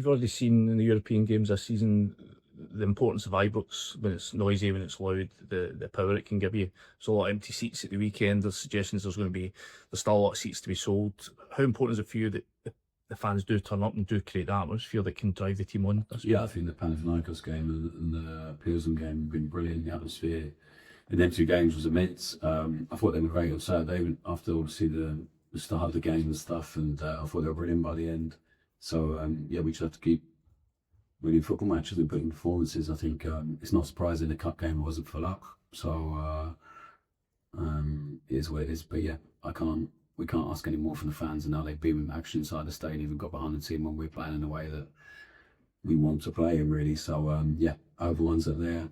You've already seen in the European games this season the importance of Ibrox when it's noisy, when it's loud, the power it can give you. So a lot of empty seats at the weekend. There's suggestions there's still a lot of seats to be sold. How important is it for you that the fans do turn up and do create that atmosphere that can drive the team on? Yeah, I think the Panathinaikos game and the Pilsen game have been brilliant. The atmosphere in them two games was immense. I thought they were great on Saturday after obviously the start of the game and stuff, and I thought they were brilliant by the end. So yeah, we just have to keep winning football matches and putting performances. I think it's not surprising the cup game wasn't full up. So it is what it is. But yeah, we can't ask any more from the fans, and now they've been with action inside the stadium and got behind the team when we're playing in the way that we want to play in, really. So yeah, over the ones that are there,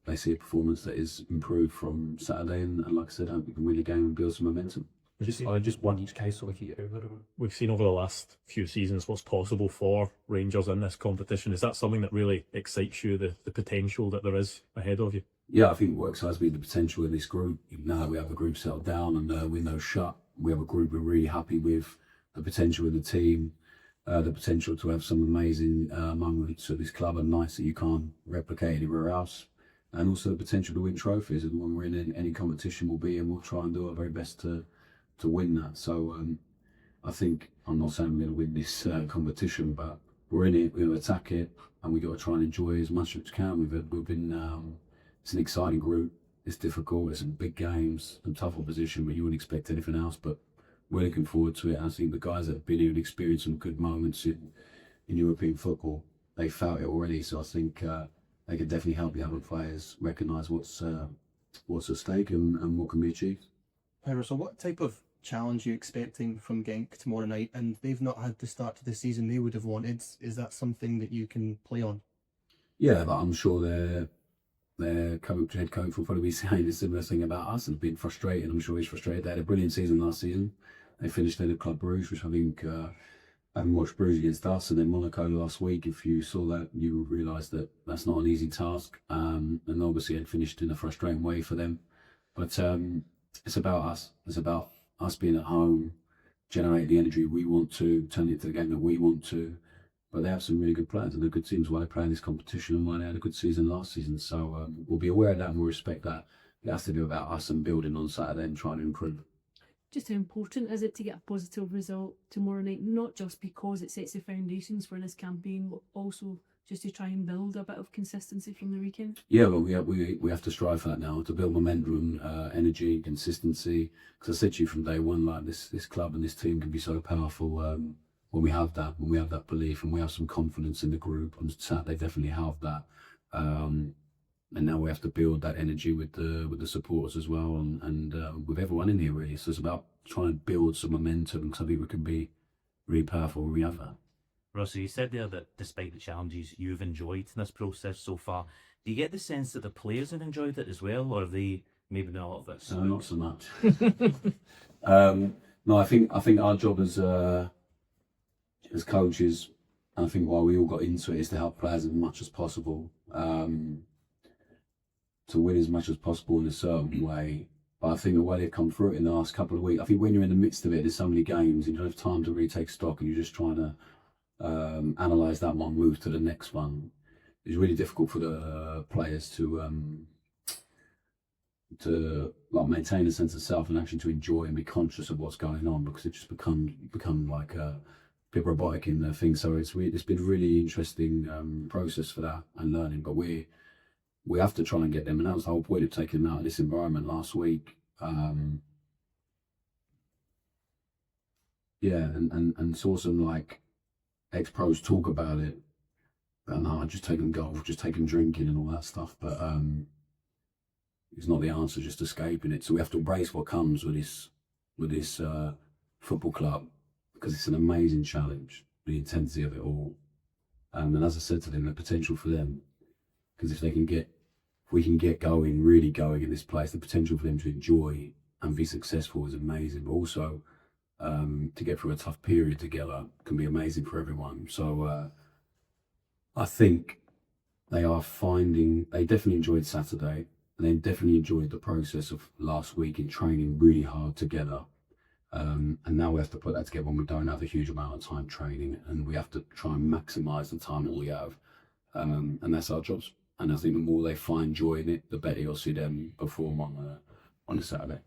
they see a performance that is improved from Saturday, and like I said, I hope we can win the game and build some momentum. Just one each case so we keep it over. We've seen over the last few seasons what's possible for Rangers in this competition. Is that something that really excites you, the potential that there is ahead of you? Yeah, I think what excites me the potential in this group. Now that we have a group settled down and window shut, we have a group we're really happy with, the potential in the team, the potential to have some amazing moments at this club and nights that you can't replicate anywhere else, and also the potential to win trophies. And when we're in any competition, we'll be in, we'll try and do our very best to win that. So I think, I'm not saying we're going to win this competition, but we're in it, we're going to attack it, and we've got to try and enjoy as much as we can. We've been, it's an exciting group, it's difficult, it's some big games, some tough opposition, but you wouldn't expect anything else. But we're looking forward to it. I think the guys that have been here and experienced some good moments in European football, they felt it already. So I think they can definitely help the other players recognise what's at stake and what can be achieved. So what type of challenge are you expecting from Genk tomorrow night? And they've not had the start to the season they would have wanted. Is that something that you can play on? Yeah, but I'm sure their head coach will probably be saying a similar thing about us and been frustrated. I'm sure he's frustrated. They had a brilliant season last season. They finished in the Club Bruges, which I think I haven't watched Bruges against us, and then Monaco last week. If you saw that, you would realise that that's not an easy task. And obviously it finished in a frustrating way for them. But it's about us. It's about us being at home, generate the energy we want to, turn it to the game that we want to. But they have some really good players and they're good teams why they play in this competition and why they had a good season last season. So we'll be aware of that and we'll respect that. It has to be about us and building on Saturday and trying to improve. Just how important is it to get a positive result tomorrow night? Not just because it sets the foundations for this campaign, but also just to try and build a bit of consistency from the weekend? Yeah, well, we have to strive for that now, to build momentum, energy, consistency. Because I said to you from day one, like this club and this team can be so powerful when we have that belief and we have some confidence in the group. On Saturday, definitely have that. And now we have to build that energy with the supporters as well and with everyone in here, really. So it's about trying to build some momentum because I think we can be really powerful when we have that. Russell, you said there that despite the challenges you've enjoyed in this process so far, do you get the sense that the players have enjoyed it as well, or have they maybe been a lot of it? No, not so much. No, I think our job as coaches, and I think why we all got into it, is to help players as much as possible, to win as much as possible in a certain way. But I think the way they've come through it in the last couple of weeks, I think when you're in the midst of it, there's so many games, and you don't have time to really take stock, and you're just trying to analyse that one, move to the next one. It's really difficult for the players to like maintain a sense of self and actually to enjoy and be conscious of what's going on, because it just become like a bit robotic in the thing. So it's been a really interesting process for that and learning. But we have to try and get them, and that was the whole point of taking them out of this environment last week. Yeah, and saw some like ex-pros talk about it, and I just take them golf, just take them drinking and all that stuff. But it's not the answer, just escaping it. So we have to embrace what comes with this football club, because it's an amazing challenge, the intensity of it all. And as I said to them, the potential for them, because if we can get going, really going in this place, the potential for them to enjoy and be successful is amazing. But also to get through a tough period together can be amazing for everyone. So I think they definitely enjoyed Saturday, and they definitely enjoyed the process of last week in training really hard together. And now we have to put that together when we don't have a huge amount of time training, and we have to try and maximise the time that we have. And that's our jobs. And I think the more they find joy in it, the better you'll see them perform on a Saturday.